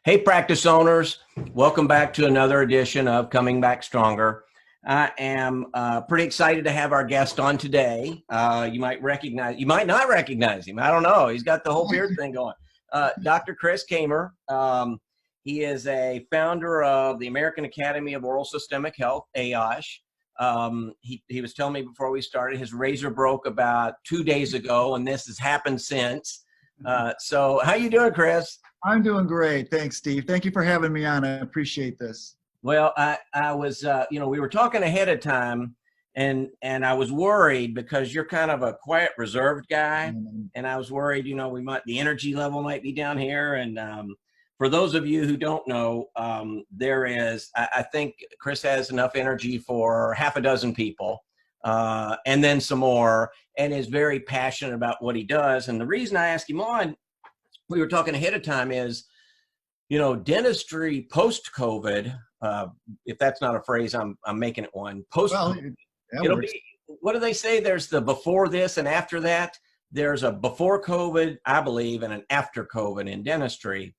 Hey, practice owners, welcome back to another edition of Coming Back Stronger. I am pretty excited to have our guest on today. You might not recognize him. I don't know. He's got the whole beard thing going. Dr. Chris Kammer. He is a founder of the American Academy of Oral Systemic Health, AAOSH. He was telling me before we started, his razor broke about 2 days ago, and this has happened since. So how you doing, Chris? I'm doing great. Thanks, Steve. Thank you for having me on. I appreciate this. Well, I was, we were talking ahead of time, and I was worried because you're kind of a quiet, reserved guy, and I was worried, the energy level might be down here. And for those of you who don't know, I think Chris has enough energy for half a dozen people, and then some more, and is very passionate about what he does. And the reason I asked him on, we were talking ahead of time, is, dentistry post-COVID, if that's not a phrase, I'm making it one. Post-COVID, it'll be, what do they say? There's the before this and after that. There's a before COVID, I believe, and an after COVID in dentistry.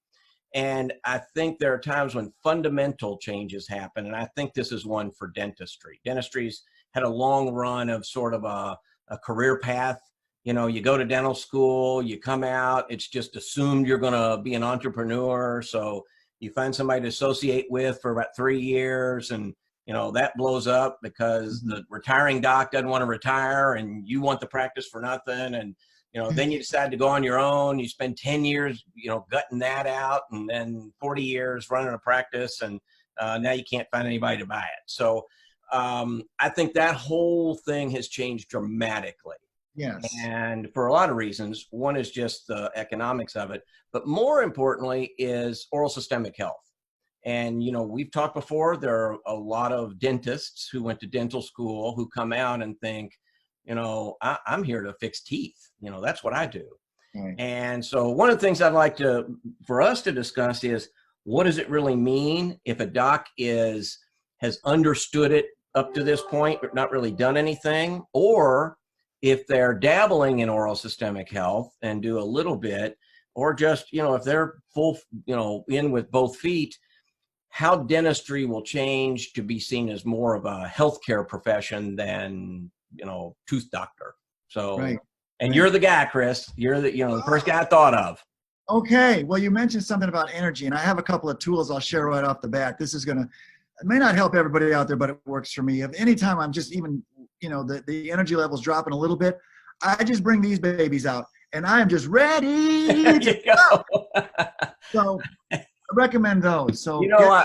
And I think there are times when fundamental changes happen, and I think this is one for dentistry. Dentistry's had a long run of sort of a career path. You go to dental school, you come out, it's just assumed you're going to be an entrepreneur. So you find somebody to associate with for about 3 years, and, that blows up because the retiring doc doesn't want to retire and you want the practice for nothing. And, then you decide to go on your own. You spend 10 years, gutting that out, and then 40 years running a practice, and now you can't find anybody to buy it. So I think that whole thing has changed dramatically. Yes. And for a lot of reasons. One is just the economics of it, but more importantly is oral systemic health. And, we've talked before, there are a lot of dentists who went to dental school who come out and think, I'm here to fix teeth. That's what I do. Right. And so one of the things I'd like for us to discuss is, what does it really mean if a doc has understood it up to this point, but not really done anything, or if they're dabbling in oral systemic health and do a little bit, or just, if they're full, in with both feet, how dentistry will change to be seen as more of a healthcare profession than, tooth doctor. So, right. And you're the guy, Chris. You're the first guy I thought of. Okay. Well, you mentioned something about energy, and I have a couple of tools I'll share right off the bat. This is it may not help everybody out there, but it works for me. If anytime I'm just even, the energy level's dropping a little bit, I just bring these babies out, and I am just ready to go. So I recommend those. So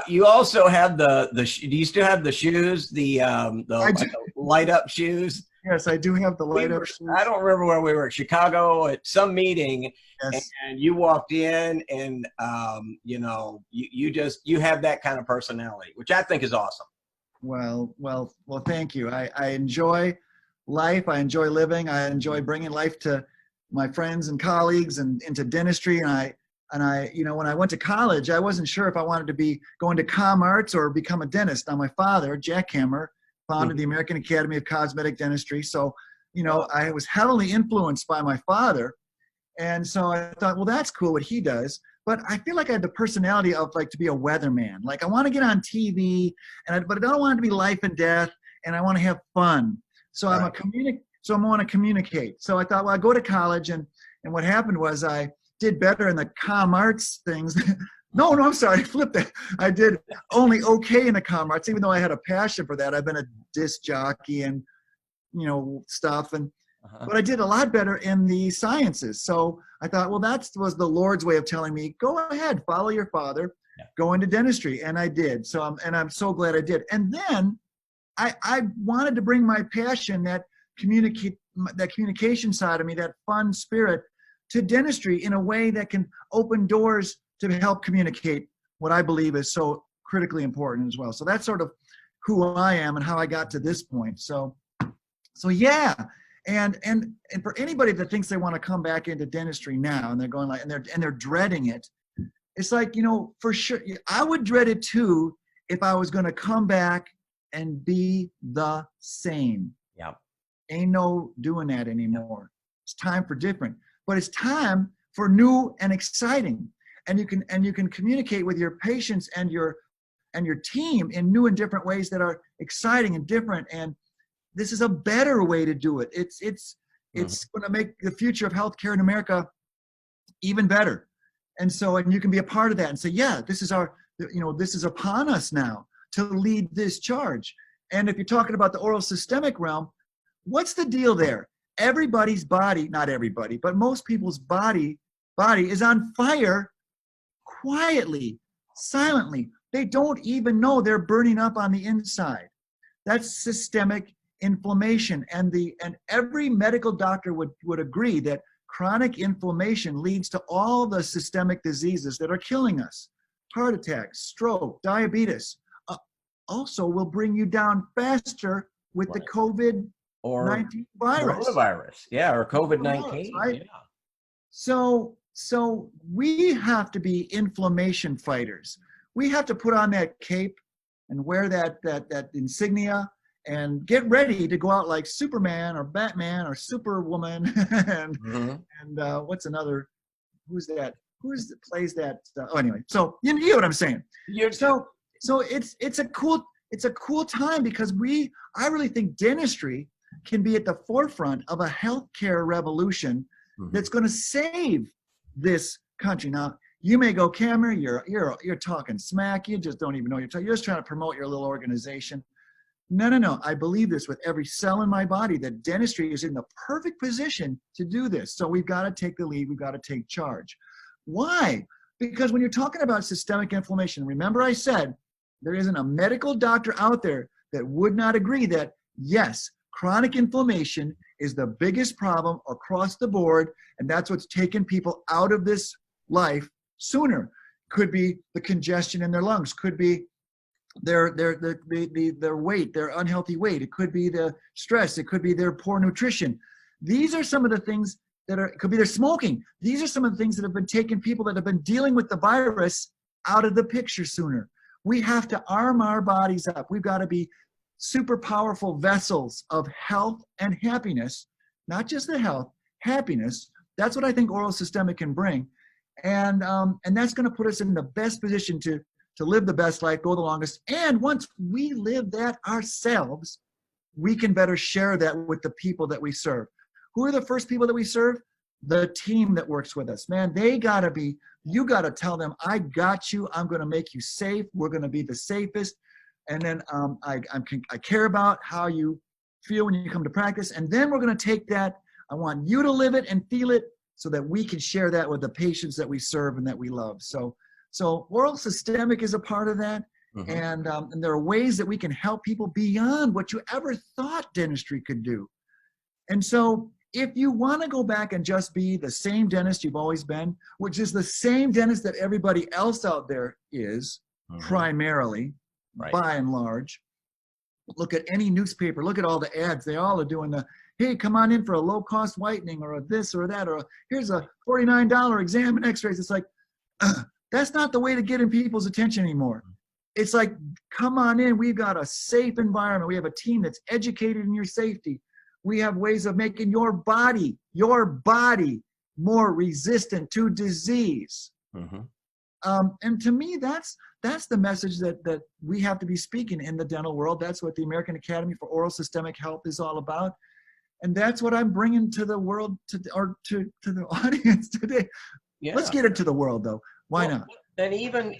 you also have do you still have the shoes, the light up shoes? Yes, I do have the light up shoes. I don't remember where we were, Chicago, at some meeting. Yes. And you walked in, and you have that kind of personality, which I think is awesome. Well, thank you. I enjoy life. I enjoy living. I enjoy bringing life to my friends and colleagues and into dentistry. And I, when I went to college, I wasn't sure if I wanted to be going to Kammer or become a dentist. Now, my father, Jack Kammer, founded the American Academy of Cosmetic Dentistry. So, I was heavily influenced by my father. And so I thought, well, that's cool what he does. But I feel like I had the personality of to be a weatherman. Like, I want to get on TV, but I don't want it to be life and death, and I want to have fun. So I want to communicate. So I thought, well, I go to college, and what happened was I did better in the comm arts things. No, I'm sorry, I flipped that. I did only okay in the comm arts, even though I had a passion for that. I've been a disc jockey and stuff, but I did a lot better in the sciences. So I thought, well, that was the Lord's way of telling me, go ahead, follow your father, go into dentistry. And I did. So I'm so glad I did. And then I wanted to bring my passion, that communication side of me, that fun spirit, to dentistry in a way that can open doors to help communicate what I believe is so critically important as well. So that's sort of who I am and how I got to this point. So yeah. And for anybody that thinks they want to come back into dentistry now, and they're going and they're dreading it, it's like, for sure, I would dread it too if I was going to come back and be the same. Yeah. Ain't no doing that anymore. It's time for different, but it's time for new and exciting. and you can communicate with your patients and your team in new and different ways that are exciting and different. And this is a better way to do it. It's going to make the future of healthcare in America even better. And so, and you can be a part of that and say, yeah, this is this is upon us now to lead this charge. And if you're talking about the oral systemic realm, what's the deal there? Everybody's body, not everybody, but most people's body is on fire quietly, silently. They don't even know they're burning up on the inside. That's systemic inflammation. And every medical doctor would agree that chronic inflammation leads to all the systemic diseases that are killing us. Heart attacks, stroke, diabetes. Also will bring you down faster with the COVID-19 virus. Coronavirus, yeah, or COVID-19. Right? Yeah. So we have to be inflammation fighters. We have to put on that cape and wear that insignia and get ready to go out like Superman or Batman or Superwoman and what's another? Who's that? Plays that? Anyway, so you know what I'm saying. So it's a cool time because I really think dentistry can be at the forefront of a healthcare revolution that's going to save this country. Now, you may go, Kammer, you're talking smack. You just don't even know you're just trying to promote your little organization. No. I believe this with every cell in my body that dentistry is in the perfect position to do this. So we've got to take the lead. We've got to take charge. Why? Because when you're talking about systemic inflammation, remember I said there isn't a medical doctor out there that would not agree that, yes, chronic inflammation is the biggest problem across the board, and that's what's taken people out of this life sooner. Could be the congestion in their lungs, could be their weight, their unhealthy weight, it could be the stress, it could be their poor nutrition. These are some of the things it could be their smoking. These are some of the things that have been taking people that have been dealing with the virus out of the picture sooner. We have to arm our bodies up. We've got to be super powerful vessels of health and happiness, not just the health, happiness. That's what I think oral systemic can bring. And that's going to put us in the best position to live the best life, go the longest. And once we live that ourselves, we can better share that with the people that we serve. Who are the first people that we serve? The team that works with us. Man, you got to tell them, I got you. I'm going to make you safe. We're going to be the safest. And then I care about how you feel when you come to practice. And then we're going to take that. I want you to live it and feel it so that we can share that with the patients that we serve and that we love. So oral systemic is a part of that. And there are ways that we can help people beyond what you ever thought dentistry could do. And so if you want to go back and just be the same dentist you've always been, which is the same dentist that everybody else out there is, primarily, by and large, look at any newspaper, look at all the ads. They all are doing hey, come on in for a low-cost whitening or a this or that, or here's a $49 exam and x-rays. It's like, that's not the way to get in people's attention anymore. It's like, come on in. We've got a safe environment. We have a team that's educated in your safety. We have ways of making your body more resistant to disease. And to me, that's the message that we have to be speaking in the dental world. That's what the American Academy for Oral Systemic Health is all about. And that's what I'm bringing to the world, to the audience today. Yeah. Let's get it to the world, though. Why not? And even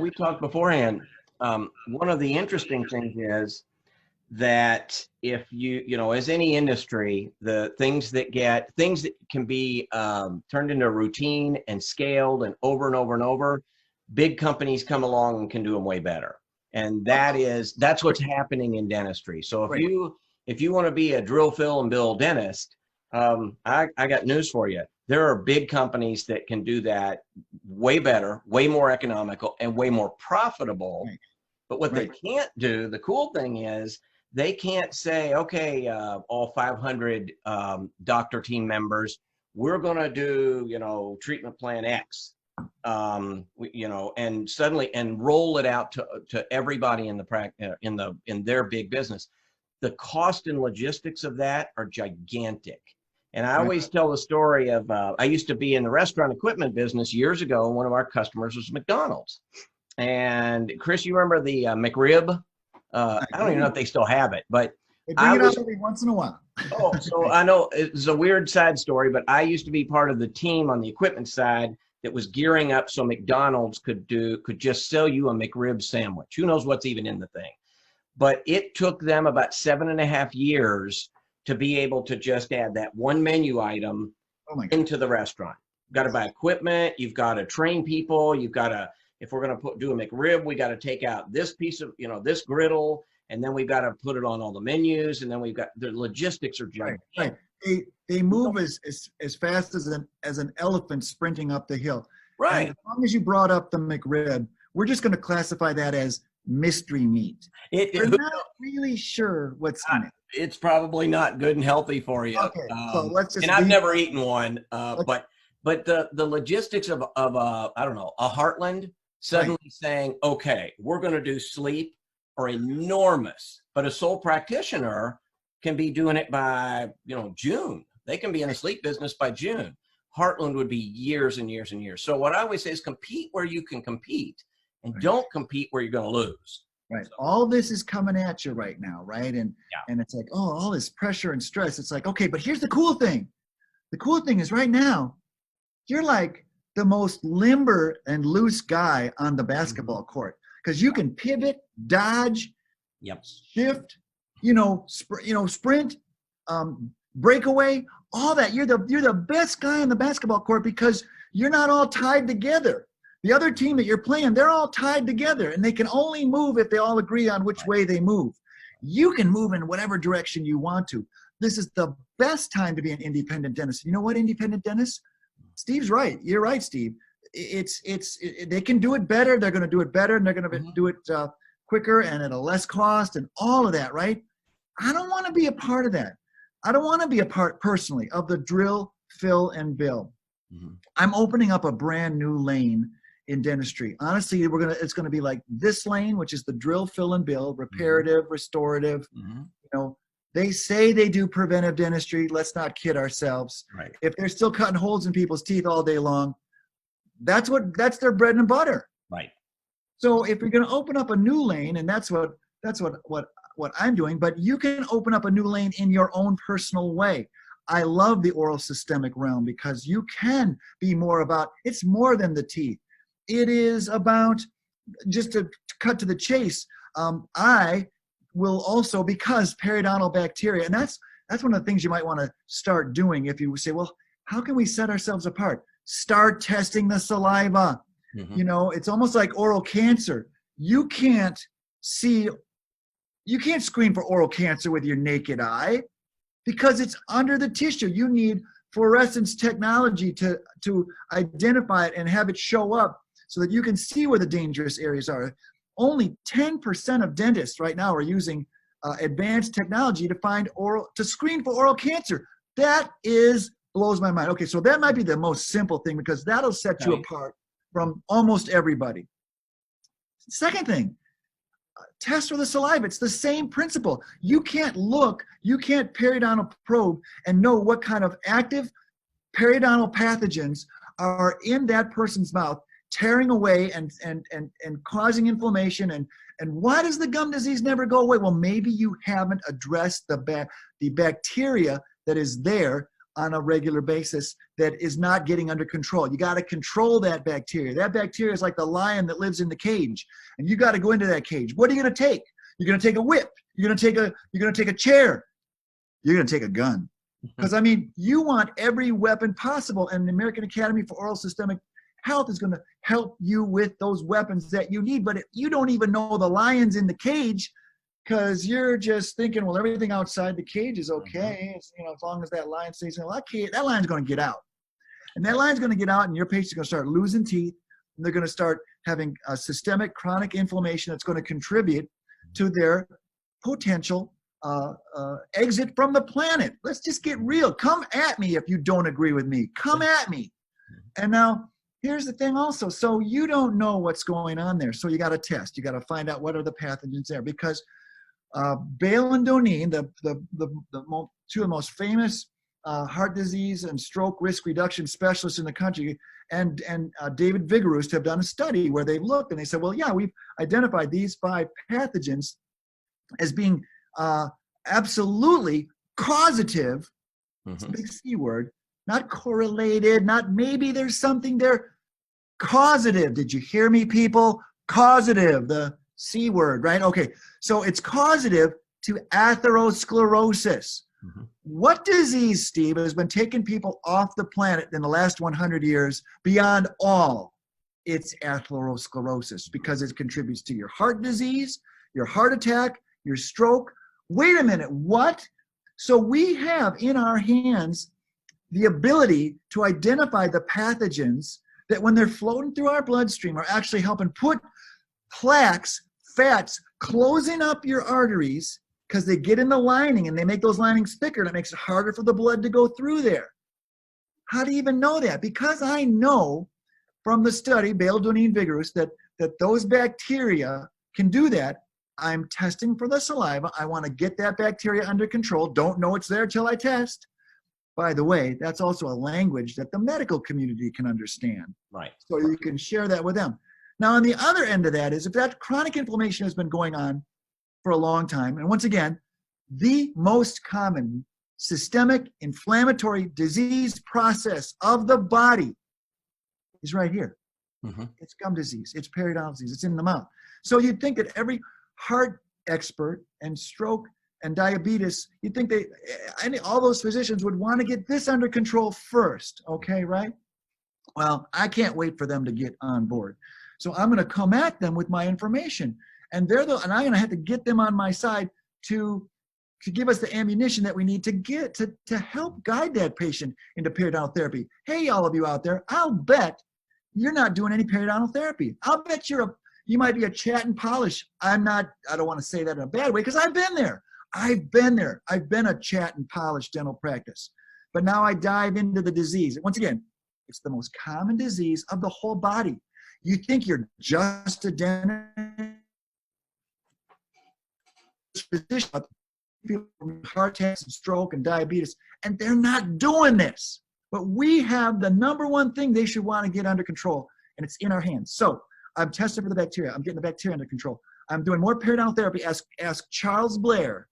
we talked beforehand. One of the interesting things is that if as any industry, the things that can be turned into routine and scaled and over, big companies come along and can do them way better. And that's what's happening in dentistry. So if you want to be a drill, fill, and bill dentist, I got news for you. There are big companies that can do that way better, way more economical, and way more profitable. But what they can't do, the cool thing is, they can't say, okay, all 500 doctor team members, we're going to do, treatment plan X, and suddenly roll it out to everybody in in their big business. The cost and logistics of that are gigantic. And I always tell the story of I used to be in the restaurant equipment business years ago, and one of our customers was McDonald's. And Chris, you remember the McRib? I don't even know if they still have it, but they bring it out every once in a while. Oh, so I know it's a weird side story, but I used to be part of the team on the equipment side that was gearing up so McDonald's could just sell you a McRib sandwich. Who knows what's even in the thing? But it took them about 7.5 years to be able to just add that one menu item into the restaurant. You've got to buy equipment. You've got to train people. You've got to, if we're going to do a McRib, we got to take out this piece of, this griddle, and then we've got to put it on all the menus, and then we've got the logistics are giant. Right. They move as fast as an elephant sprinting up the hill. Right. And as long as you brought up the McRib, we're just going to classify that as mystery meat. We're not really sure what's in it. It's probably not good and healthy for you. Okay, so let's just. And I've never eaten one, but the logistics of I don't know, a Heartland suddenly saying, okay, we're going to do sleep are enormous, but a sole practitioner can be doing it by June. They can be in the sleep business by June. Heartland would be years and years and years. So what I always say is compete where you can compete, and don't compete where you're going to lose. Right. All this is coming at you right now, right? And it's like, oh, all this pressure and stress. It's like, okay, but here's the cool thing. The cool thing is right now, you're like the most limber and loose guy on the basketball court, because you can pivot, dodge, shift, sprint, breakaway, all that. You're the best guy on the basketball court because you're not all tied together. The other team that you're playing, they're all tied together, and they can only move if they all agree on which way they move. You can move in whatever direction you want to. This is the best time to be an independent dentist. You know what, independent dentist? Steve's right. You're right, Steve. They can do it better. They're going to do it better, and they're going to do it quicker and at a less cost and all of that, right? I don't want to be a part of that. I don't want to be a part personally of the drill, fill, and bill. I'm opening up a brand new lane in dentistry. Honestly, it's going to be like this lane, which is the drill, fill, and bill, reparative, restorative. They say they do preventive dentistry. Let's not kid ourselves. Right. If they're still cutting holes in people's teeth all day long, that's their bread and butter. Right. So if you're going to open up a new lane, and that's what I'm doing, but you can open up a new lane in your own personal way. I love the oral systemic realm because you can be more about, it's more than the teeth. It is about, just to cut to the chase, I will also, because periodontal bacteria, and that's one of the things you might want to start doing if you say, well, how can we set ourselves apart? Start testing the saliva. It's almost like oral cancer. You can't screen for oral cancer with your naked eye because it's under the tissue. You need fluorescence technology to identify it and have it show up so that you can see where the dangerous areas are. Only 10% of dentists right now are using advanced technology to screen for oral cancer. That blows my mind. Okay, so that might be the most simple thing because that'll set you apart from almost everybody. Second thing, test for the saliva. It's the same principle. You can't periodontal probe and know what kind of active periodontal pathogens are in that person's mouth, tearing away and causing inflammation. And why does the gum disease never go away? Well, maybe you haven't addressed the bacteria that is there on a regular basis that is not getting under control. You got to control that bacteria. That bacteria is like the lion that lives in the cage, and you got to go into that cage. What are you going to take? You're going to take a whip. You're going to take a chair. You're going to take a gun. Because you want every weapon possible, and the American Academy for Oral Systemic Health is going to help you with those weapons that you need. But if you don't even know the lion's in the cage, because you're just thinking, well, everything outside the cage is okay. As long as that lion stays in the cage, that lion's going to get out. And that lion's going to get out, and your patient's going to start losing teeth, and they're going to start having a systemic chronic inflammation that's going to contribute to their potential exit from the planet. Let's just get real. Come at me if you don't agree with me. Come at me. And now, here's the thing also. So you don't know what's going on there. So you got to test. You got to find out what are the pathogens there, because Bale and Doneen, two of the most famous heart disease and stroke risk reduction specialists in the country, and David Vigorous have done a study where they looked and they said, well, yeah, we've identified these 5 pathogens as being absolutely causative. It's a big C word, not correlated, not maybe there's something there. Causative. Did you hear me, people? Causative, the C word, right? Okay, so it's causative to atherosclerosis. What disease, Steve, has been taking people off the planet in the last 100 years beyond all? It's atherosclerosis, because it contributes to your heart disease, your heart attack, your stroke. Wait a minute, what? So we have in our hands the ability to identify the pathogens that when they're floating through our bloodstream are actually helping put plaques, fats, closing up your arteries, because they get in the lining and they make those linings thicker and it makes it harder for the blood to go through there. How do you even know that? Because I know from the study, Bale, Dunning, Vigorous, that those bacteria can do that. I'm testing for the saliva. I want to get that bacteria under control. Don't know it's there till I test. By the way, that's also a language that the medical community can understand. Right. So you can share that with them. Now, on the other end of that is if that chronic inflammation has been going on for a long time, and once again, the most common systemic inflammatory disease process of the body is right here. It's gum disease, it's periodontal disease, it's in the mouth. So you'd think that every heart expert and stroke and diabetes, you'd think all those physicians would want to get this under control first, okay, right? Well, I can't wait for them to get on board. So I'm going to come at them with my information. And I'm going to have to get them on my side to give us the ammunition that we need to get to help guide that patient into periodontal therapy. Hey, all of you out there, I'll bet you're not doing any periodontal therapy. I'll bet you might be a chat and polish. I don't want to say that in a bad way because I've been there. I've been a chat and polish dental practice. But now I dive into the disease. Once again, it's the most common disease of the whole body. You think you're just a dentist, physician, people with heart attacks and stroke and diabetes, and they're not doing this. But we have the number one thing they should want to get under control, and it's in our hands. So I'm testing for the bacteria. I'm getting the bacteria under control. I'm doing more periodontal therapy. Ask Charles Blair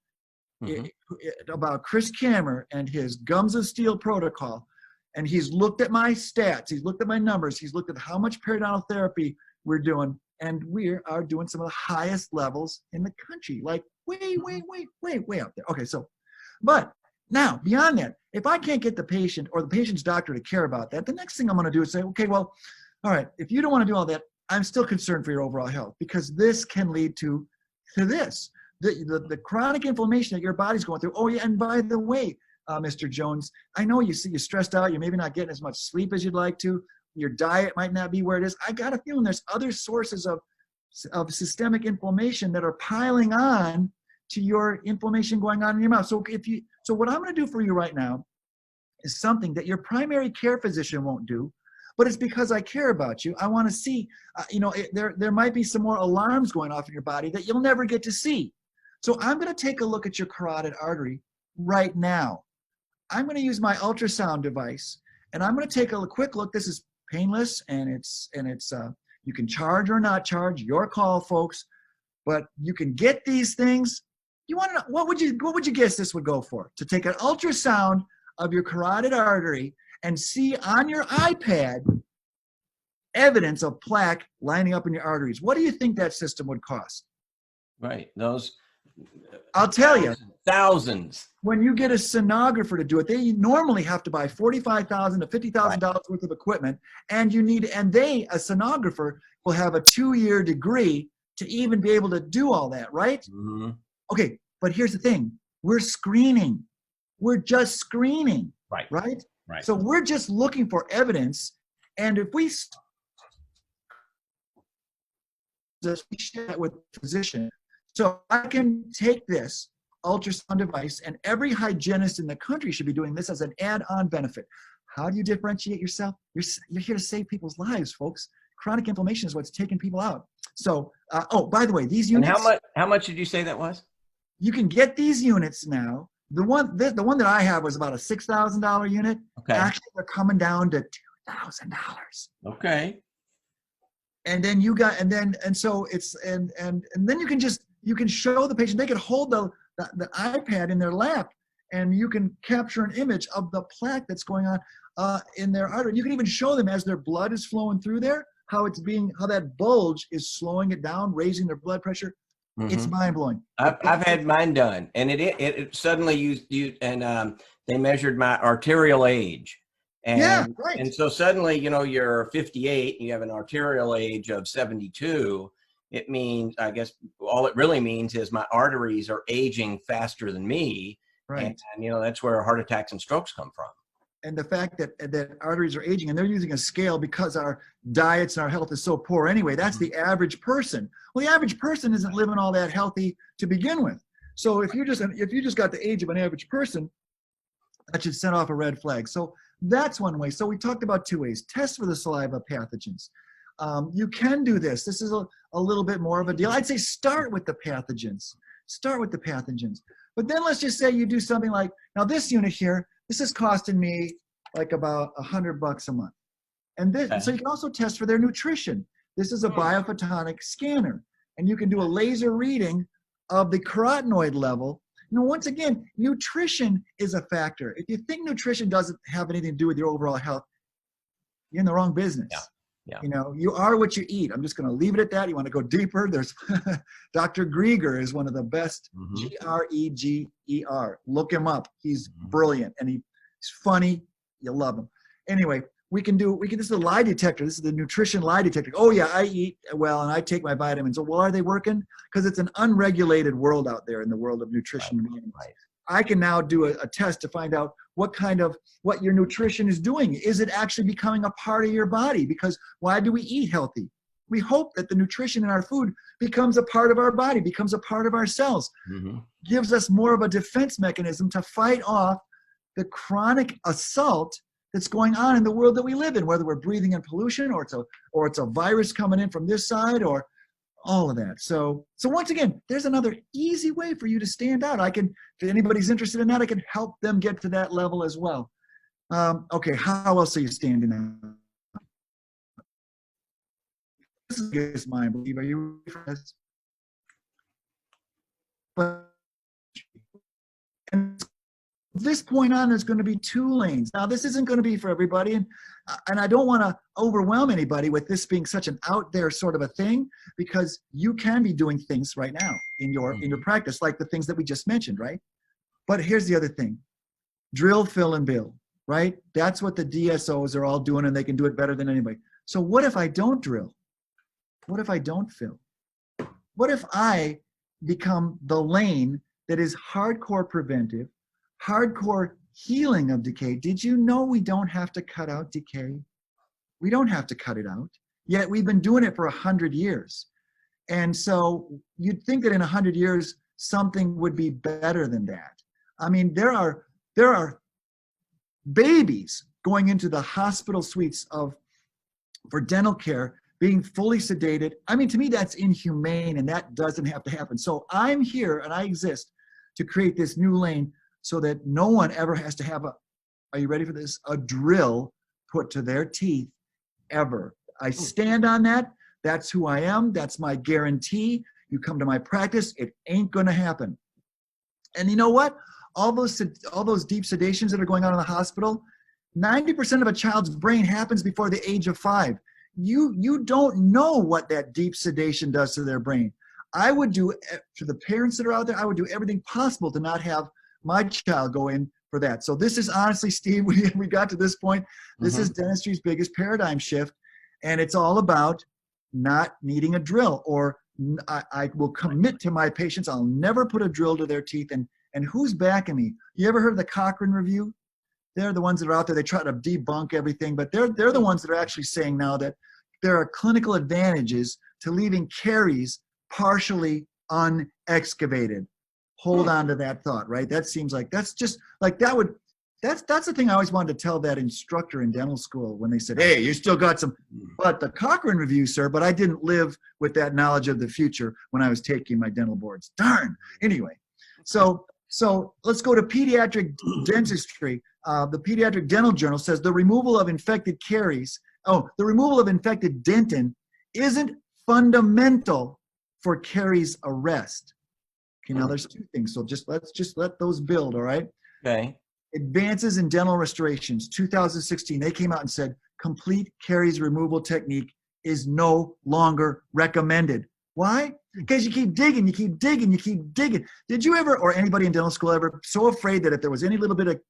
about Chris Kammer and his gums of steel protocol. And he's looked at my stats. He's looked at my numbers. He's looked at how much periodontal therapy we're doing. And we are doing some of the highest levels in the country, like way out there. Okay, so, but now beyond that, if I can't get the patient or the patient's doctor to care about that, the next thing I'm going to do is say, okay, well, all right, if you don't want to do all that, I'm still concerned for your overall health because this can lead to this. The chronic inflammation that your body's going through. Oh, yeah, and by the way, Mr. Jones, I know you're stressed out. You're maybe not getting as much sleep as you'd like to. Your diet might not be where it is. I got a feeling there's other sources of systemic inflammation that are piling on to your inflammation going on in your mouth. So what I'm going to do for you right now is something that your primary care physician won't do, but it's because I care about you. I want to see, there might be some more alarms going off in your body that you'll never get to see. So I'm going to take a look at your carotid artery right now. I'm going to use my ultrasound device, and I'm going to take a quick look. This is painless, and it's you can charge or not charge, your call, folks. But you can get these things. You want to know what would you guess this would go for? To take an ultrasound of your carotid artery and see on your iPad evidence of plaque lining up in your arteries. What do you think that system would cost? Right, those. I'll tell you. Thousands. When you get a sonographer to do it, they normally have to buy $45,000 to $50,000 worth of equipment, and a sonographer will have a 2-year degree to even be able to do all that, right? Mm-hmm. Okay, but here's the thing: we're screening. We're just screening, right? Right. Right. So we're just looking for evidence, and if we just share that with the physician. So I can take this ultrasound device, and every hygienist in the country should be doing this as an add-on benefit. How do you differentiate yourself? You're here to save people's lives, folks. Chronic inflammation is what's taking people out. So, by the way, these units. And how much did you say that was? You can get these units now The one that I have was about a $6,000 unit. Okay. Actually, they're coming down to $2,000. Okay. And then so it's and then you can show the patient. They can hold the iPad in their lap, and you can capture an image of the plaque that's going on in their artery. You can even show them as their blood is flowing through there, how that bulge is slowing it down, raising their blood pressure. It's mind blowing. I've had mine done, and it suddenly they measured my arterial age. And, yeah, right. And so suddenly, you're 58 and you have an arterial age of 72. It means, I guess, all it really means is my arteries are aging faster than me. Right. And that's where heart attacks and strokes come from. And the fact that arteries are aging, and they're using a scale because our diets and our health is so poor anyway. That's the average person. Well, the average person isn't living all that healthy to begin with. So if you just got the age of an average person, that should set off a red flag. So that's one way. So we talked about 2 ways. Test for the saliva pathogens. You can do this. This is a little bit more of a deal. I'd say start with the pathogens. Start with the pathogens. But then let's just say you do something like, now this unit here, this is costing me like about $100 a month. And so you can also test for their nutrition. This is a biophotonic scanner, and you can do a laser reading of the carotenoid level. Once again, nutrition is a factor. If you think nutrition doesn't have anything to do with your overall health, you're in the wrong business. Yeah. You are what you eat. I'm just going to leave it at that. You want to go deeper? There's Dr. Grieger is one of the best. Greger. Look him up. He's brilliant, and he's funny. You'll love him. Anyway, this is a lie detector. This is the nutrition lie detector. Oh yeah, I eat well and I take my vitamins. Oh, well, are they working? Because it's an unregulated world out there in the world of nutrition. Right. I can now do a test to find out what your nutrition is doing. Is it actually becoming a part of your body? Because why do we eat healthy? We hope that the nutrition in our food becomes a part of our body, becomes a part of our cells, gives us more of a defense mechanism to fight off the chronic assault that's going on in the world that we live in, whether we're breathing in pollution or it's a virus coming in from this side or all of that. So once again, there's another easy way for you to stand out. If anybody's interested in that, I can help them get to that level as well. Okay, how else are you standing out? This is my belief. Are you ready for this? And from this point on, there's going to be 2 lanes. Now, this isn't going to be for everybody, and I don't want to overwhelm anybody with this being such an out there sort of a thing, because you can be doing things right now in your practice, like the things that we just mentioned, right? But here's the other thing: drill, fill, and bill, right? That's what the DSOs are all doing, and they can do it better than anybody. So what if I don't drill? What if I don't fill? What if I become the lane that is hardcore preventive, hardcore healing of decay? Did you know we don't have to cut out decay? We don't have to cut it out. Yet we've been doing it for 100 years. And so you'd think that in 100 years, something would be better than that. I mean, there are babies going into the hospital suites for dental care being fully sedated. I mean, to me, that's inhumane, and that doesn't have to happen. So I'm here and I exist to create this new lane so that no one ever has to have are you ready for this? A drill put to their teeth ever. I stand on that. That's who I am. That's my guarantee. You come to my practice, it ain't going to happen. And you know what? All those deep sedations that are going on in the hospital, 90% of a child's brain happens before the age of 5. You don't know what that deep sedation does to their brain. I would do, to the parents that are out there, I would do everything possible to not have my child go in for that. So this is honestly, Steve, we got to this point. This is dentistry's biggest paradigm shift. And it's all about not needing a drill, or I will commit to my patients. I'll never put a drill to their teeth. And who's backing me? You ever heard of the Cochrane Review? They're the ones that are out there. They try to debunk everything, but they're the ones that are actually saying now that there are clinical advantages to leaving caries partially unexcavated. Hold on to that thought, right? That seems like that's just like that's the thing I always wanted to tell that instructor in dental school when they said, hey, you still got some, but the Cochrane Review, sir, but I didn't live with that knowledge of the future when I was taking my dental boards. Darn. Anyway, so So let's go to pediatric dentistry. The Pediatric Dental Journal says the removal of infected caries, the removal of infected dentin isn't fundamental for caries arrest. Okay, now there's two things. So let's let those build, all right? Okay. Advances in Dental Restorations, 2016, they came out and said complete caries removal technique is no longer recommended. Why? Because you keep digging, you keep digging, you keep digging. Did you ever, or anybody in dental school ever, so afraid that if there was any little bit of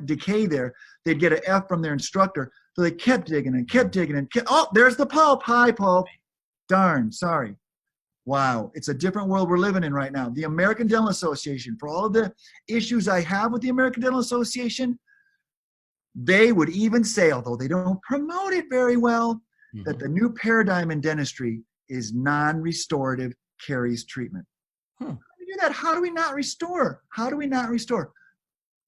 decay there, they'd get an F from their instructor? So they kept digging and kept digging and kept, oh, there's the pulp. Hi, pulp. Darn, sorry. Wow, it's a different world we're living in right now. The American Dental Association, for all of the issues I have with the American Dental Association, they would even say, although they don't promote it very well, that the new paradigm in dentistry is non-restorative caries treatment. How do we do that? How do we not restore? How do we not restore?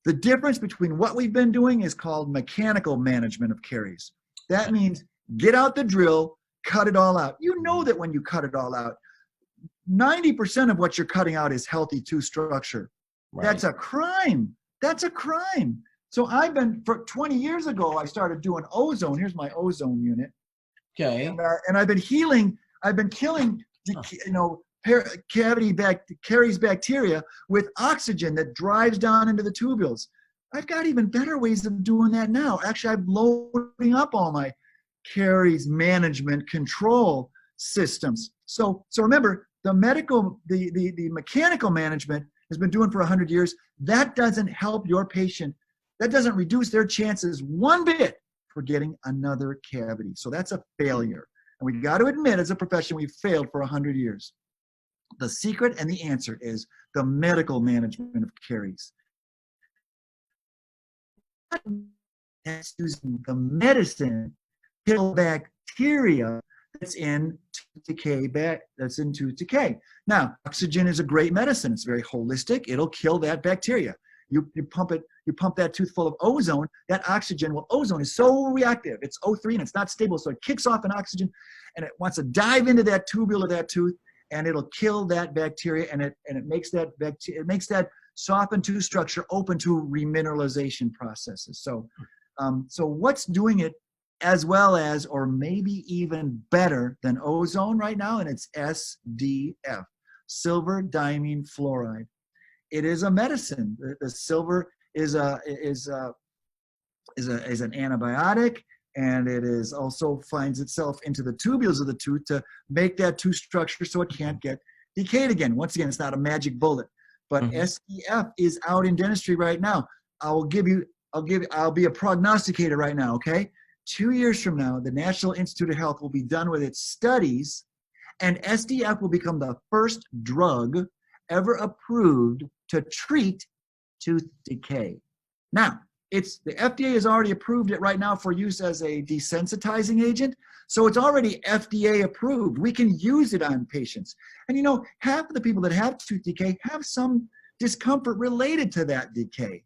The difference between what we've been doing is called mechanical management of caries. That means get out the drill, cut it all out. You know that when you cut it all out, 90% of what you're cutting out is healthy tooth structure. Right. That's a crime. That's a crime. So for 20 years ago, I started doing ozone. Here's my ozone unit. Okay. And I've been healing, I've been killing, caries bacteria with oxygen that drives down into the tubules. I've got even better ways of doing that now. Actually, I'm loading up all my caries management control systems. So remember, the mechanical management has been doing for 100 years. That doesn't help your patient. That doesn't reduce their chances one bit for getting another cavity. So that's a failure. And we got to admit, as a profession, we've failed for 100 years. The secret and the answer is the medical management of caries. That's using the medicine to kill bacteria that's in tooth decay. Now, oxygen is a great medicine. It's very holistic. It'll kill that bacteria. You pump that tooth full of ozone, that oxygen, well, ozone is so reactive. It's O3 and it's not stable, so it kicks off an oxygen and it wants to dive into that tubule of that tooth and it'll kill that bacteria and it makes that softened tooth structure open to remineralization processes. So what's doing it as well as, or maybe even better than ozone right now, and it's SDF, silver diamine fluoride. It is a medicine. The silver is an antibiotic, and it is also finds itself into the tubules of the tooth to make that tooth structure so it can't get decayed again. Once again, it's not a magic bullet, but SDF is out in dentistry right now. I'll be a prognosticator right now, okay? 2 years from now, the National Institute of Health will be done with its studies, and SDF will become the first drug ever approved to treat tooth decay. Now, the FDA has already approved it right now for use as a desensitizing agent, so it's already FDA approved. We can use it on patients. And half of the people that have tooth decay have some discomfort related to that decay.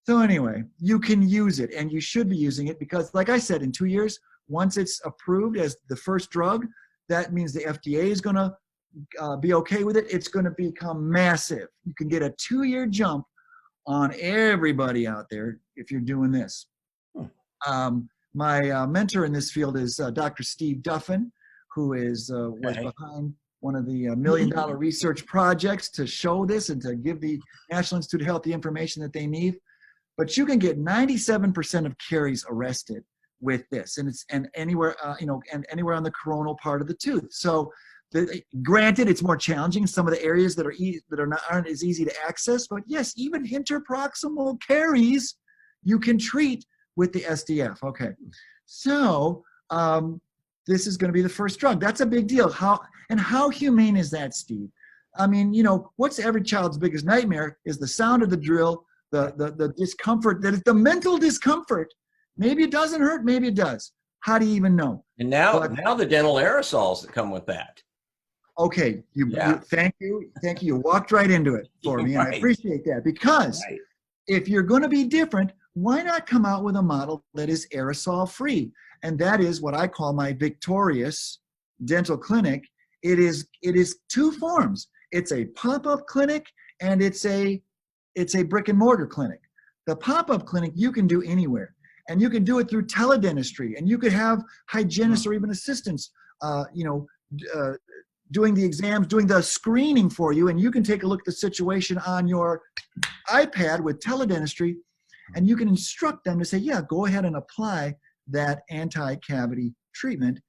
So anyway, you can use it, and you should be using it because, like I said, in 2 years, once it's approved as the first drug, that means the FDA is going to be okay with it. It's going to become massive. You can get a 2-year jump on everybody out there if you're doing this. My mentor in this field is Dr. Steve Duffin, who was behind one of the $1 million research projects to show this and to give the National Institute of Health the information that they need. But you can get 97% of caries arrested with this, and anywhere anywhere on the coronal part of the tooth. So, granted, it's more challenging in some of the areas that aren't as easy to access. But yes, even interproximal caries you can treat with the SDF. Okay, so this is going to be the first drug. That's a big deal. How humane is that, Steve? I mean, what's every child's biggest nightmare is the sound of the drill. The discomfort, that is the mental discomfort. Maybe it doesn't hurt, maybe it does. How do you even know? And now the dental aerosols that come with that. Okay, thank you. You walked right into it for me, and I appreciate that because if you're going to be different, why not come out with a model that is aerosol free? And that is what I call my victorious dental clinic. It is two forms. It's a pop-up clinic and it's a it's a brick and mortar clinic. The pop-up clinic you can do anywhere, and you can do it through teledentistry, and you could have hygienists or even assistants, doing the exams, doing the screening for you, and you can take a look at the situation on your iPad with teledentistry, and you can instruct them to say, yeah, go ahead and apply that anti-cavity treatment,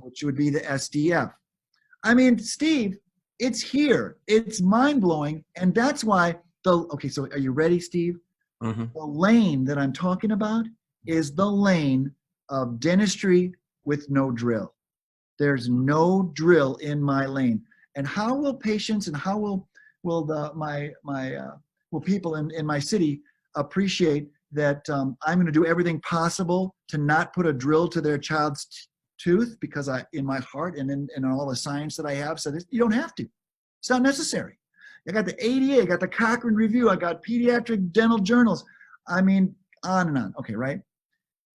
which would be the SDF. I mean, Steve, it's here. It's mind-blowing, and that's why okay, so are you ready, Steve? Mm-hmm. The lane that I'm talking about is the lane of dentistry with no drill. There's no drill in my lane. And how will patients and how will people in my city appreciate that I'm going to do everything possible to not put a drill to their child's tooth, because in my heart and in all the science that I have said, you don't have to. It's not necessary. I got the ADA, I got the Cochrane Review, I got pediatric dental journals. I mean, on and on. Okay, right?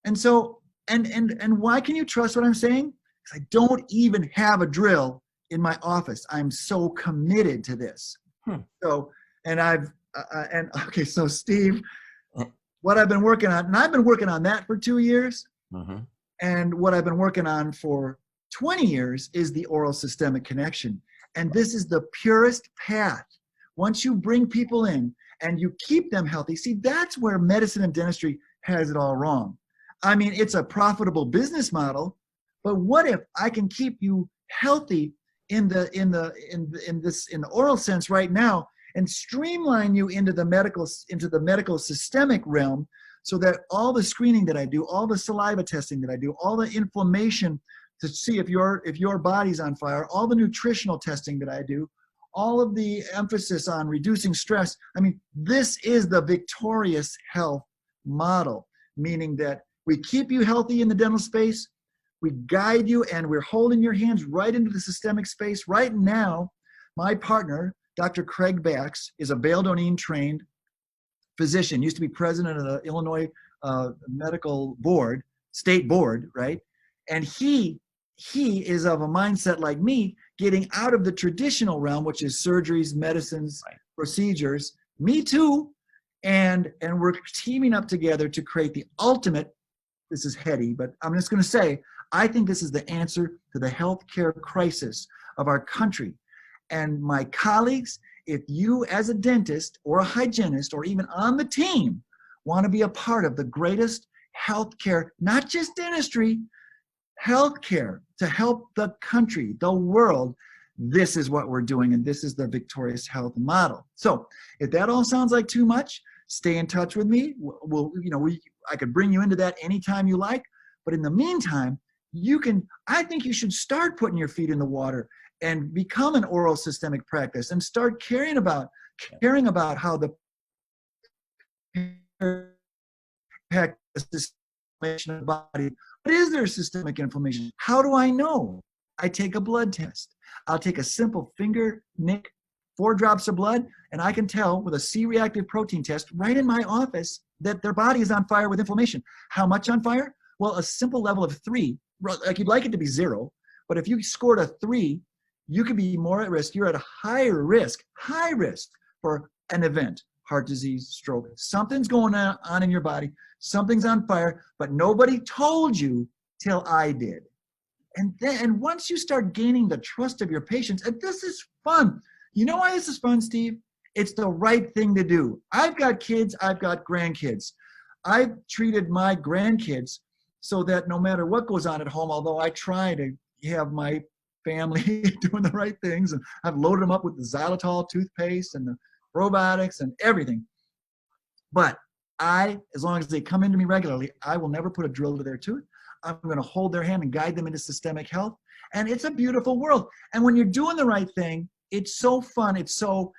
And so, and why can you trust what I'm saying? Because I don't even have a drill in my office. I'm so committed to this. So, so Steve, what I've been working on, and I've been working on that for 2 years. Mm-hmm. And what I've been working on for 20 years is the oral systemic connection. And this is the purest path. Once you bring people in and you keep them healthy, see, that's where medicine and dentistry has it all wrong. I mean, it's a profitable business model, but what if I can keep you healthy in the oral sense right now and streamline you into the medical systemic realm, so that all the screening that I do, all the saliva testing that I do, all the inflammation to see if your body's on fire, all the nutritional testing that I do, all of the emphasis on reducing stress. I mean, this is the victorious health model, meaning that we keep you healthy in the dental space, we guide you, and we're holding your hands right into the systemic space. Right now, my partner, Dr. Craig Bax, is a Baldwin trained physician, used to be president of the Illinois Medical Board, State Board, right? And he is of a mindset like me, getting out of the traditional realm, which is surgeries, medicines, right, procedures. Me too. And we're teaming up together to create the ultimate, this is heady, but I'm just going to say, I think this is the answer to the healthcare crisis of our country. And my colleagues, if you as a dentist or a hygienist or even on the team want to be a part of the greatest healthcare, not just dentistry, healthcare to help the country, the world, this is what we're doing, and this is the victorious health model. So if that all sounds like too much, stay in touch with me. I could bring you into that anytime you like, but in the meantime, I think you should start putting your feet in the water and become an oral systemic practice and start caring about how the inflammation of the body. What is their systemic inflammation? How do I know? I take a blood test. I'll take a simple finger nick, 4 drops of blood, and I can tell with a C-reactive protein test right in my office that their body is on fire with inflammation. How much on fire? Well, a simple level of 3, like you'd like it to be 0, but if you scored a 3, you could be more at risk. You're at a high risk for an event, heart disease, stroke. Something's going on in your body. Something's on fire, but nobody told you till I did. And once you start gaining the trust of your patients, and this is fun. You know why this is fun, Steve? It's the right thing to do. I've got kids, I've got grandkids. I've treated my grandkids so that no matter what goes on at home, although I try to have my family doing the right things, and I've loaded them up with the xylitol toothpaste and the probiotics and everything. But as long as they come into me regularly, I will never put a drill to their tooth. I'm going to hold their hand and guide them into systemic health. And it's a beautiful world. And when you're doing the right thing, it's so fun. It's so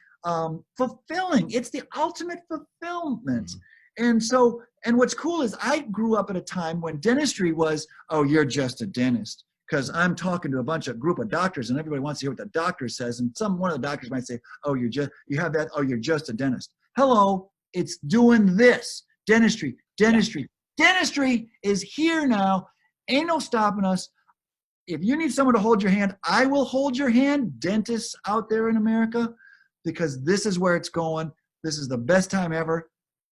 fulfilling. It's the ultimate fulfillment. Mm-hmm. And what's cool is I grew up at a time when dentistry was, oh, you're just a dentist. Because I'm talking to a group of doctors, and everybody wants to hear what the doctor says. And one of the doctors might say, oh, you have that. Oh, you're just a dentist. Hello, it's doing this. Dentistry. Dentistry is here now. Ain't no stopping us. If you need someone to hold your hand, I will hold your hand, dentists out there in America, because this is where it's going. This is the best time ever.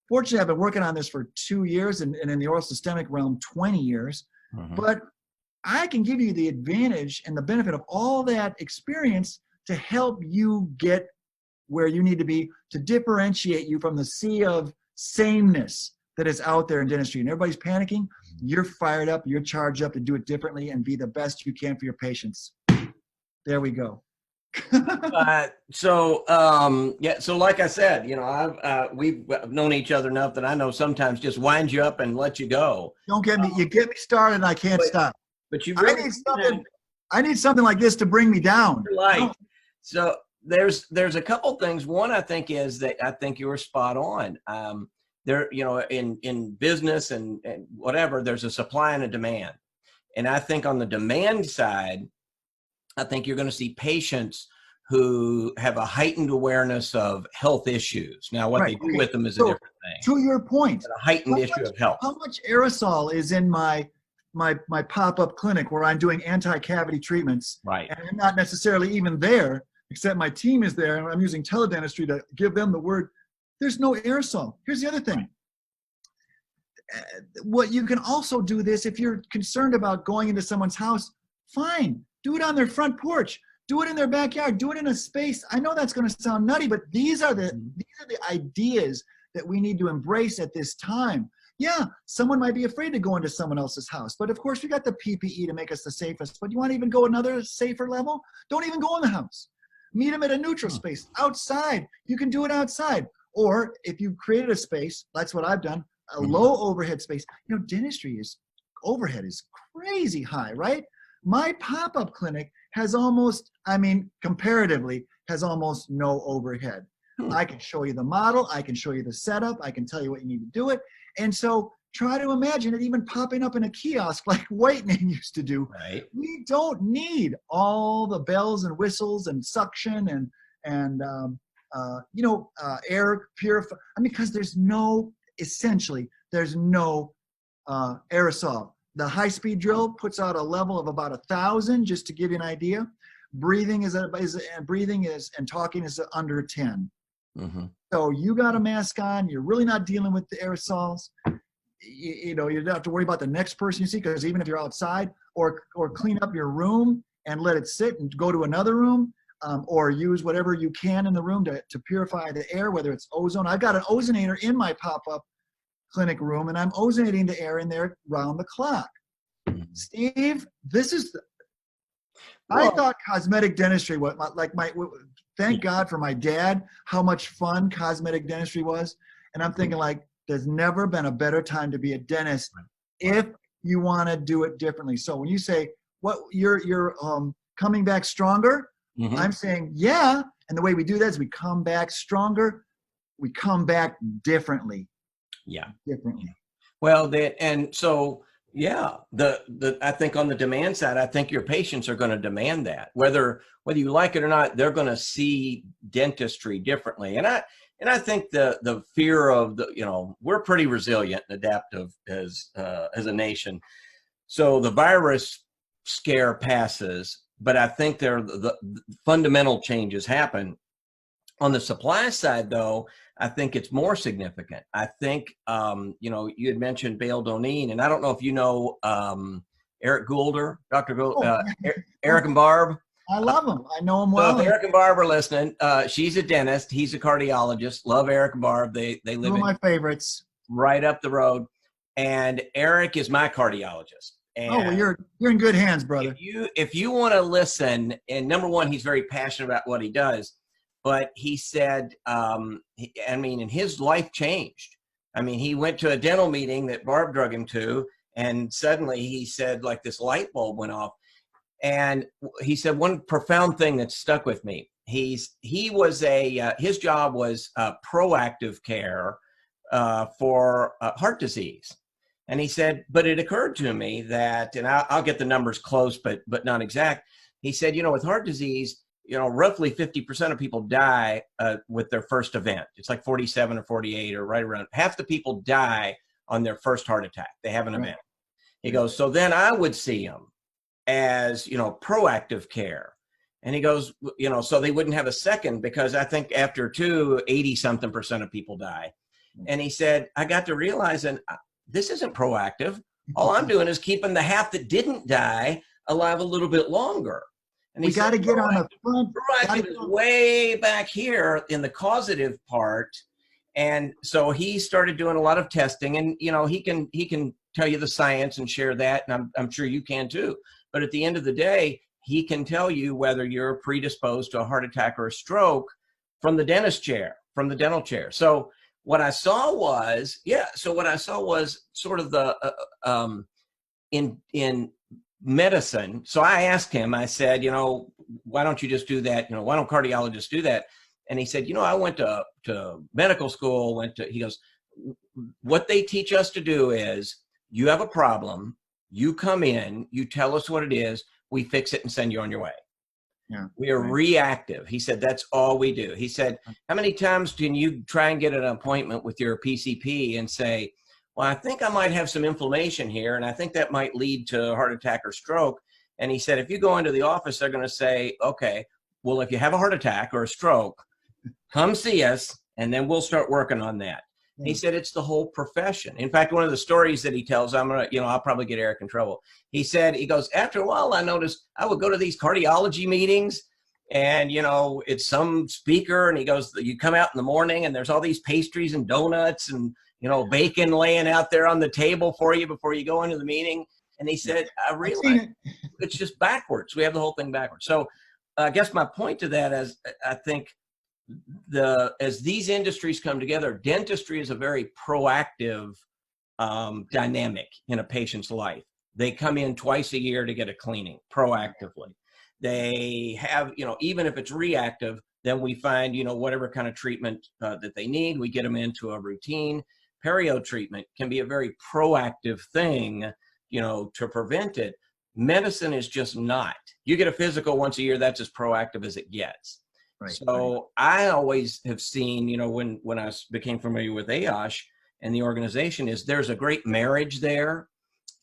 Fortunately, I've been working on this for 2 years and in the oral systemic realm, 20 years. But I can give you the advantage and the benefit of all that experience to help you get where you need to be, to differentiate you from the sea of sameness that is out there in dentistry. And everybody's panicking. You're fired up. You're charged up to do it differently and be the best you can for your patients. There we go. So like I said, you know, we've known each other enough that I know sometimes just wind you up and let you go. Don't get me, you get me started and I can't stop. But you really I need something like this to bring me down. So there's a couple things. One, I think, is that I think you were spot on. There, you know, in business and whatever, there's a supply and a demand. And I think on the demand side, I think you're going to see patients who have a heightened awareness of health issues. Now, what they do with them is a different thing. To your point, a heightened issue of health. How much aerosol is in my pop-up clinic where I'm doing anti-cavity treatments? Right. And I'm not necessarily even there, except my team is there, and I'm using teledentistry to give them the word. There's no aerosol. Here's the other thing. What you can also do this if you're concerned about going into someone's house, fine. Do it on their front porch. Do it in their backyard. Do it in a space. I know that's going to sound nutty, but these are the ideas that we need to embrace at this time. Yeah, someone might be afraid to go into someone else's house, but of course we got the PPE to make us the safest. But you want to even go another safer level? Don't even go in the house. Meet them at a neutral space outside. You can do it outside. Or if you created a space, that's what I've done, a low overhead space. You know, dentistry overhead is crazy high, right? My pop-up clinic has almost, comparatively, has almost no overhead. I can show you the model. I can show you the setup. I can tell you what you need to do it. And so try to imagine it even popping up in a kiosk like Whitening used to do. Right. We don't need all the bells and whistles and suction and air purify. Because there's no aerosol. The high-speed drill puts out a level of about 1,000, just to give you an idea. Breathing and talking is under 10. So you got a mask on. You're really not dealing with the aerosols. You don't have to worry about the next person you see, because even if you're outside, or clean up your room and let it sit and go to another room, or use whatever you can in the room to purify the air, whether it's ozone. I've got an ozonator in my pop-up clinic room, and I'm ozonating the air in there round the clock. Steve, I thought cosmetic dentistry was thank God for my dad, how much fun cosmetic dentistry was. And I'm thinking, like, there's never been a better time to be a dentist if you want to do it differently. So when you say, you're coming back stronger, I'm saying, yeah. And the way we do that is we come back stronger. We come back differently. Yeah. Differently. Well, I think on the demand side, I think your patients are going to demand that. Whether you like it or not, they're going to see dentistry differently. And I think the fear of we're pretty resilient and adaptive as a nation. So the virus scare passes, but I think the fundamental changes happen. On the supply side, though, I think it's more significant. I think, you had mentioned Bale-Donine, and I don't know if you know Eric Goulder, Dr. Goulder, Eric and Barb. I love him. I know him well. So if Eric and Barb are listening, she's a dentist. He's a cardiologist. Love Eric and Barb. They live one of my favorites. Right up the road. And Eric is my cardiologist. And you're in good hands, brother. If you want to listen, and number one, he's very passionate about what he does. But he said, and his life changed. He went to a dental meeting that Barb drug him to, and suddenly he said, like, this light bulb went off. And he said one profound thing that stuck with me. His job was proactive care for heart disease. And he said, but it occurred to me that, and I'll get the numbers close, but not exact. He said, with heart disease, roughly 50% of people die with their first event. It's like 47 or 48 or right around. Half the people die on their first heart attack. They have an event. He goes, so then I would see them as, proactive care. And he goes, you know, so they wouldn't have a second, because I think after 80-something% of people die. And he said, I got to realizing this isn't proactive. All I'm doing is keeping the half that didn't die alive a little bit longer. And we got to get on the front. Proactive is way back here in the causative part. And so he started doing a lot of testing, and, you know, he can tell you the science and share that. And I'm sure you can too. But at the end of the day, he can tell you whether you're predisposed to a heart attack or a stroke from the dentist chair, from the dental chair. So what I saw was, sort of the, in medicine. So I asked him, I said, you know, why don't you just do that? You know, why don't cardiologists do that? And he said, you know, I went to medical school, he goes, what they teach us to do is, you have a problem, you come in, you tell us what it is, we fix it and send you on your way. Yeah, we are reactive. He said, that's all we do. He said, how many times can you try and get an appointment with your PCP and say, well, I think I might have some inflammation here, and I think that might lead to a heart attack or stroke. And he said, if you go into the office, they're going to say, okay, well, if you have a heart attack or a stroke, come see us, and then we'll start working on that. He said it's the whole profession. In fact, one of the stories that he tells, I'll probably get Eric in trouble. He said, he goes, after a while, I noticed I would go to these cardiology meetings, and, you know, it's some speaker, and he goes, you come out in the morning and there's all these pastries and donuts and, you know, bacon laying out there on the table for you before you go into the meeting. And he said, I realized it's just backwards. We have the whole thing backwards. So I guess my point to that is, I think, as these industries come together, dentistry is a very proactive dynamic in a patient's life. They come in twice a year to get a cleaning proactively. They have, you know, even if it's reactive, then we find, you know, whatever kind of treatment that they need, we get them into a routine. Perio treatment can be a very proactive thing, you know, to prevent it. Medicine is just not. You get a physical once a year, that's as proactive as it gets. Right. So I always have seen, you know, when I became familiar with AAOSH and the organization, is there's a great marriage there,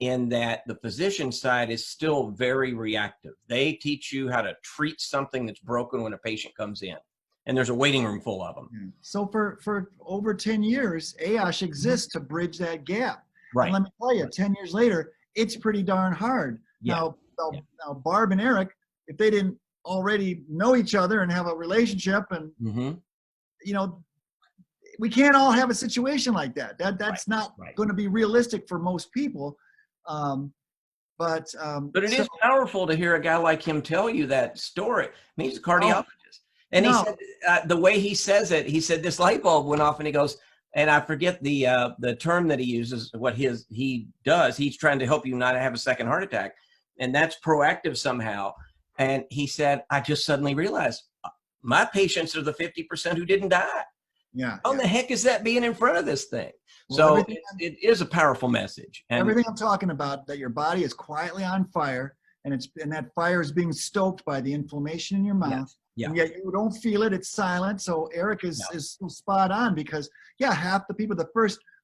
in that the physician side is still very reactive. They teach you how to treat something that's broken when a patient comes in, and there's a waiting room full of them. So for over 10 years, AAOSH exists to bridge that gap. Right. And let me tell you, 10 years later, it's pretty darn hard. Yeah. Now Barb and Eric, if they didn't already know each other and have a relationship, and you know, we can't all have a situation like that. That's not going to be realistic for most people. But it is powerful to hear a guy like him tell you that story. I mean, he's a cardiologist, and he said, the way he says it, he said this light bulb went off, and he goes, and I forget the term that he uses, what he does. He's trying to help you not have a second heart attack, and that's proactive somehow. And he said, I just suddenly realized my patients are the 50% who didn't die. Yeah. How the heck is that being in front of this thing? Well, so it is a powerful message. And everything I'm talking about, that your body is quietly on fire, and that fire is being stoked by the inflammation in your mouth. Yeah. And yet you don't feel it. It's silent. So Eric is spot on, because half the people,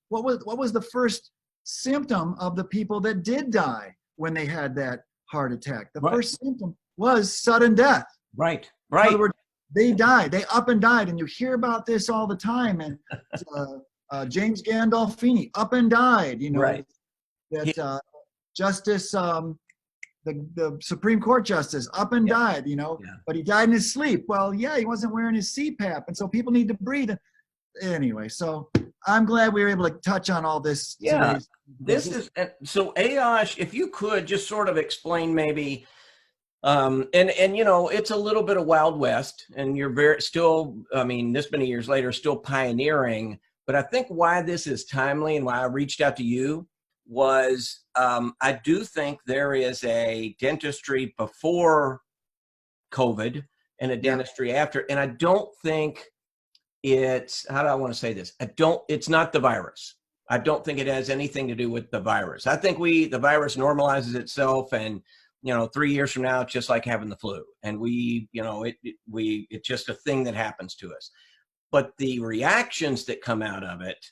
what was the first symptom of the people that did die when they had that heart attack? The first symptom was sudden death. Right. In other words, they died. They up and died, and you hear about this all the time. And James Gandolfini up and died. You know, that Justice, the Supreme Court Justice, up and died. You know, but he died in his sleep. Well, he wasn't wearing his CPAP, and so people need to breathe. Anyway, so I'm glad we were able to touch on all this. Yeah, this is so AAOSH. If you could just sort of explain maybe. And you know, it's a little bit of Wild West, and you're still, I mean, this many years later, still pioneering. But I think why this is timely and why I reached out to you was, I do think there is a dentistry before COVID and a dentistry after. And I don't think it's, how do I want to say this? It's not the virus. I don't think it has anything to do with the virus. I think the virus normalizes itself, and, you know, 3 years from now, it's just like having the flu. And it's just a thing that happens to us. But the reactions that come out of it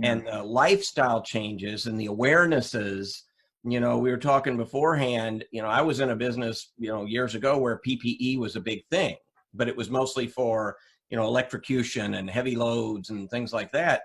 and the lifestyle changes and the awarenesses you know, we were talking beforehand, you know, I was in a business, you know, years ago where PPE was a big thing, but it was mostly for, you know, electrocution and heavy loads and things like that.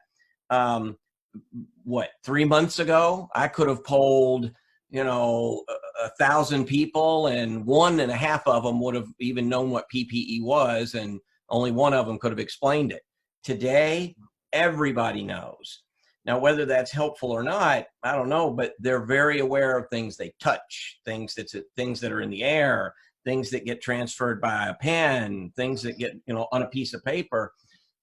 What, 3 months ago, I could have polled, you know, 1,000 people, and 1.5 of them would have even known what PPE was, and only one of them could have explained it. Today, everybody knows. Now, whether that's helpful or not, I don't know, but they're very aware of things they touch, things that are in the air, things that get transferred by a pen, things that get, you know, on a piece of paper.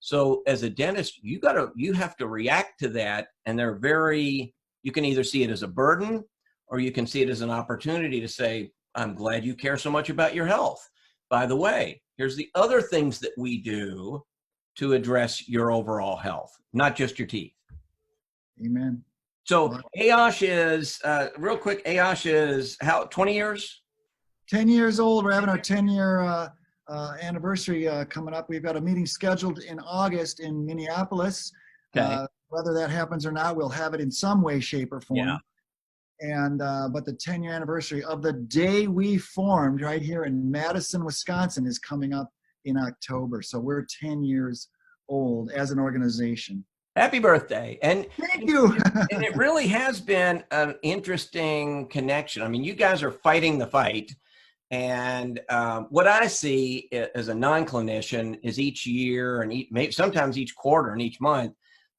So as a dentist, you have to react to that. And you can either see it as a burden, or you can see it as an opportunity to say, I'm glad you care so much about your health. By the way, here's the other things that we do to address your overall health, not just your teeth. Amen. So AAOSH is, real quick, AAOSH is how, 20 years? 10 years old. We're having our 10-year anniversary coming up. We've got a meeting scheduled in August in Minneapolis. Okay. Whether that happens or not, we'll have it in some way, shape, or form. Yeah. And but the 10-year anniversary of the day we formed right here in Madison, Wisconsin is coming up in October. So we're 10 years old as an organization. Happy birthday. And thank you. And it really has been an interesting connection. I mean, you guys are fighting the fight. And what I see as a non-clinician is each year and maybe sometimes each quarter and each month,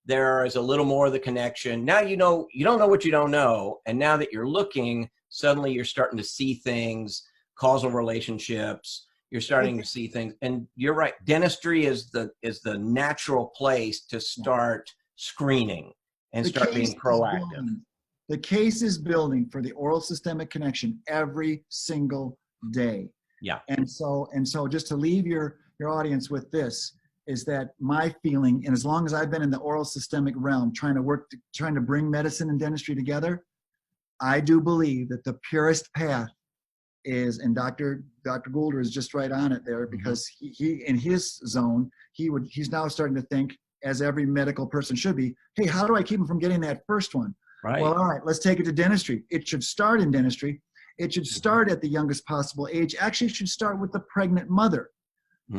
there is a little more of the connection. Now, you know, you don't know what you don't know. And now that you're looking, suddenly you're starting to see things, causal relationships. You're starting to see things. And you're right. Dentistry is the natural place to start screening and start being proactive. The case is building for the oral systemic connection every single day. Yeah. And so just to leave your audience with this is that my feeling, and as long as I've been in the oral systemic realm, trying to bring medicine and dentistry together, I do believe that the purest path is, and Dr. Goulder is just right on it there, because he in his zone, he's now starting to think, as every medical person should be, hey, how do I keep him from getting that first one? Right. Well, all right, let's take it to dentistry. It should start in dentistry. It should start at the youngest possible age. Actually, it should start with the pregnant mother,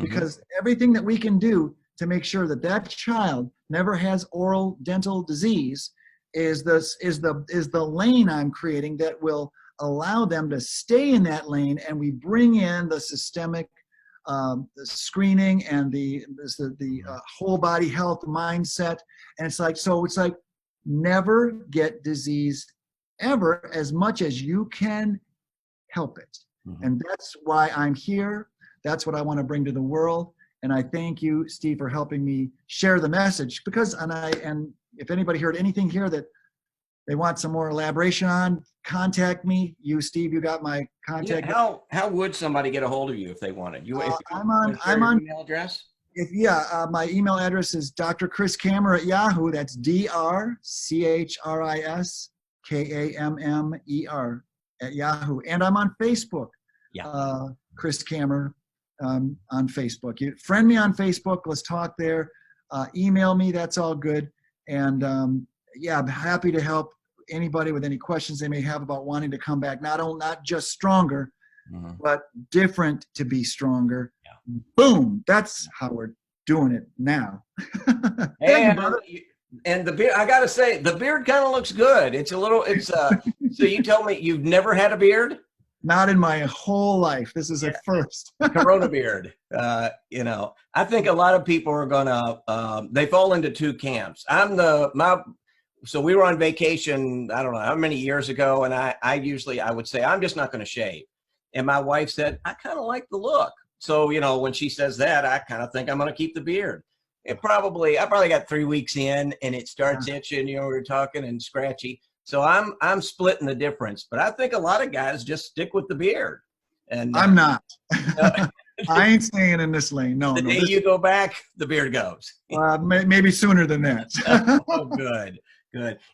because everything that we can do to make sure that that child never has oral dental disease is the lane I'm creating that will allow them to stay in that lane. And we bring in the systemic the screening and the whole body health mindset. And it's like never get disease ever, as much as you can help it. And that's why I'm here. That's what I want to bring to the world. And I thank you, Steve, for helping me share the message, because, and if anybody heard anything here that they want some more elaboration on, contact me. You, Steve, you got my contact. Yeah, how would somebody get a hold of you if they wanted? I'm on email address. My email address is Dr. Chris Kammer at Yahoo. That's DrChrisKammer at Yahoo. And I'm on Facebook. Yeah. Chris Kammer on Facebook. You friend me on Facebook. Let's talk there. Email me. That's all good. And I'm happy to help anybody with any questions they may have about wanting to come back. Not just stronger, but different to be stronger. Yeah. Boom. That's how we're doing it now. Thank you, brother. And the beard, I got to say, the beard kind of looks good. So you tell me you've never had a beard? Not in my whole life. This is a first. Corona beard. You know, I think a lot of people are gonna. They fall into two camps. So we were on vacation. I don't know how many years ago, and I would say I'm just not going to shave. And my wife said I kind of like the look. So you know, when she says that, I kind of think I'm going to keep the beard. I probably got 3 weeks in, and it starts itching. You know, we were talking and scratchy. So I'm splitting the difference, but I think a lot of guys just stick with the beard. And I'm not. I ain't staying in this lane. No. The day you go back, the beard goes. Maybe sooner than that. Oh, good.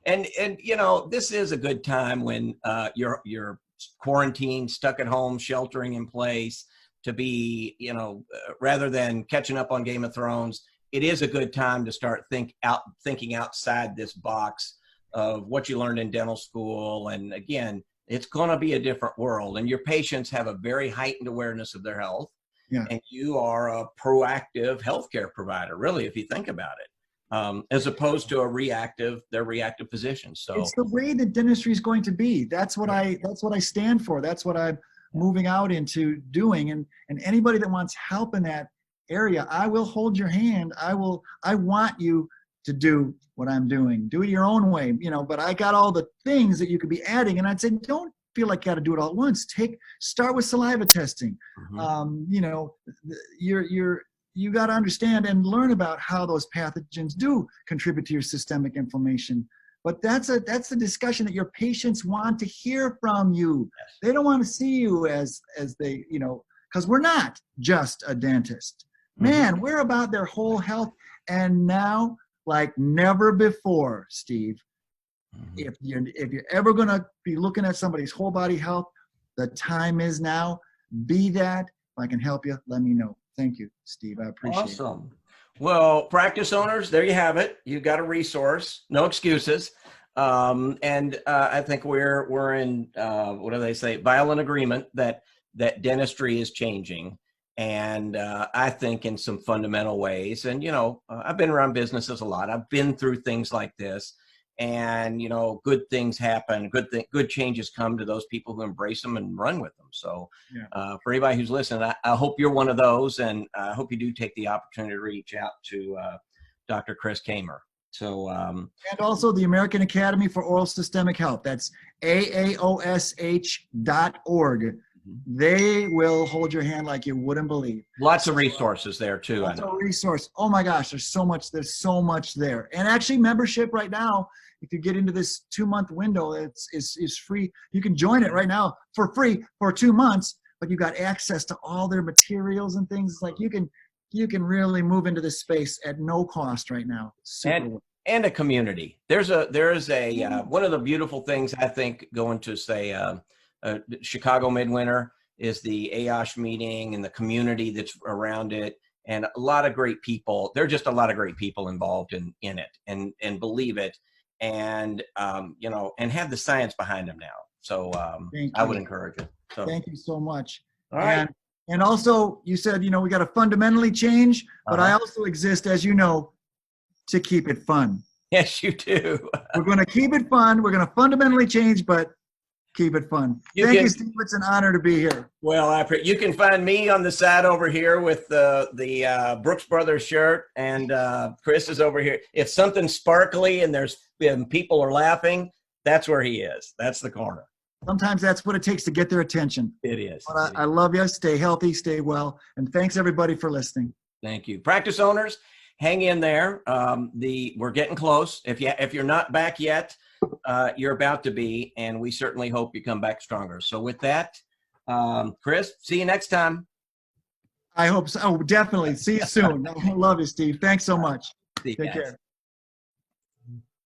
And you know, this is a good time when you're quarantined, stuck at home, sheltering in place, to be, you know, rather than catching up on Game of Thrones. It is a good time to start thinking outside this box of what you learned in dental school. And again, it's going to be a different world, and your patients have a very heightened awareness of their health. Yeah. And you are a proactive healthcare provider, really, if you think about it, as opposed to their reactive position. So it's the way that dentistry is going to be. That's what I stand for. That's what I'm moving out into doing. And anybody that wants help in that area, I will hold your hand. I want you to do what I'm doing. Do it your own way, but I got all the things that you could be adding. And I'd say, don't feel like you got to do it all at once. Start with saliva testing. You got to understand and learn about how those pathogens do contribute to your systemic inflammation. But that's a discussion that your patients want to hear from you. Yes. They don't want to see you as they, because we're not just a dentist. Man, we're about their whole health. And now, like never before, Steve, if you're ever going to be looking at somebody's whole body health, the time is now. Be that. If I can help you, let me know. Thank you, Steve. I appreciate it. Awesome. Well, practice owners, there you have it. You got a resource. No excuses. And I think we're in what do they say? Violent agreement that dentistry is changing, and I think in some fundamental ways. And I've been around businesses a lot. I've been through things like this, and good things happen. Good changes come to those people who embrace them and run with them. So for anybody who's listening, I hope you're one of those, and I hope you do take the opportunity to reach out to Dr. Chris Kammer. So and also the American Academy for Oral Systemic Health. That's AAOSH.org. They will hold your hand like you wouldn't believe. Lots of resources there too. Lots of resource. Oh my gosh, there's so much there. And actually membership right now, if you get into this 2-month window, it's free. You can join it right now for free for 2 months, but you got access to all their materials and things. It's like you can really move into this space at no cost right now. And a community. There is a one of the beautiful things I think going to say Chicago Midwinter is the AAOSH meeting and the community that's around it, and a lot of great people. There are just a lot of great people involved in it and believe it, and and have the science behind them now. So I would encourage it. So thank you so much. All right. And also you said, we got to fundamentally change, but I also exist, as you know, to keep it fun. Yes, you do. We're going to keep it fun. We're going to fundamentally change, but keep it fun. Thank you, Steve. It's an honor to be here. Well, you can find me on the side over here with the Brooks Brothers shirt, and Chris is over here. If something's sparkly and people are laughing, that's where he is. That's the corner. Sometimes that's what it takes to get their attention. It is. But I love you. Stay healthy. Stay well. And thanks, everybody, for listening. Thank you. Practice owners, hang in there. We're getting close. If you're not back yet, you're about to be, and we certainly hope you come back stronger. So with that, Chris, see you next time. I hope so. Oh, definitely. See you soon. I love you, Steve. Thanks so much. Take care.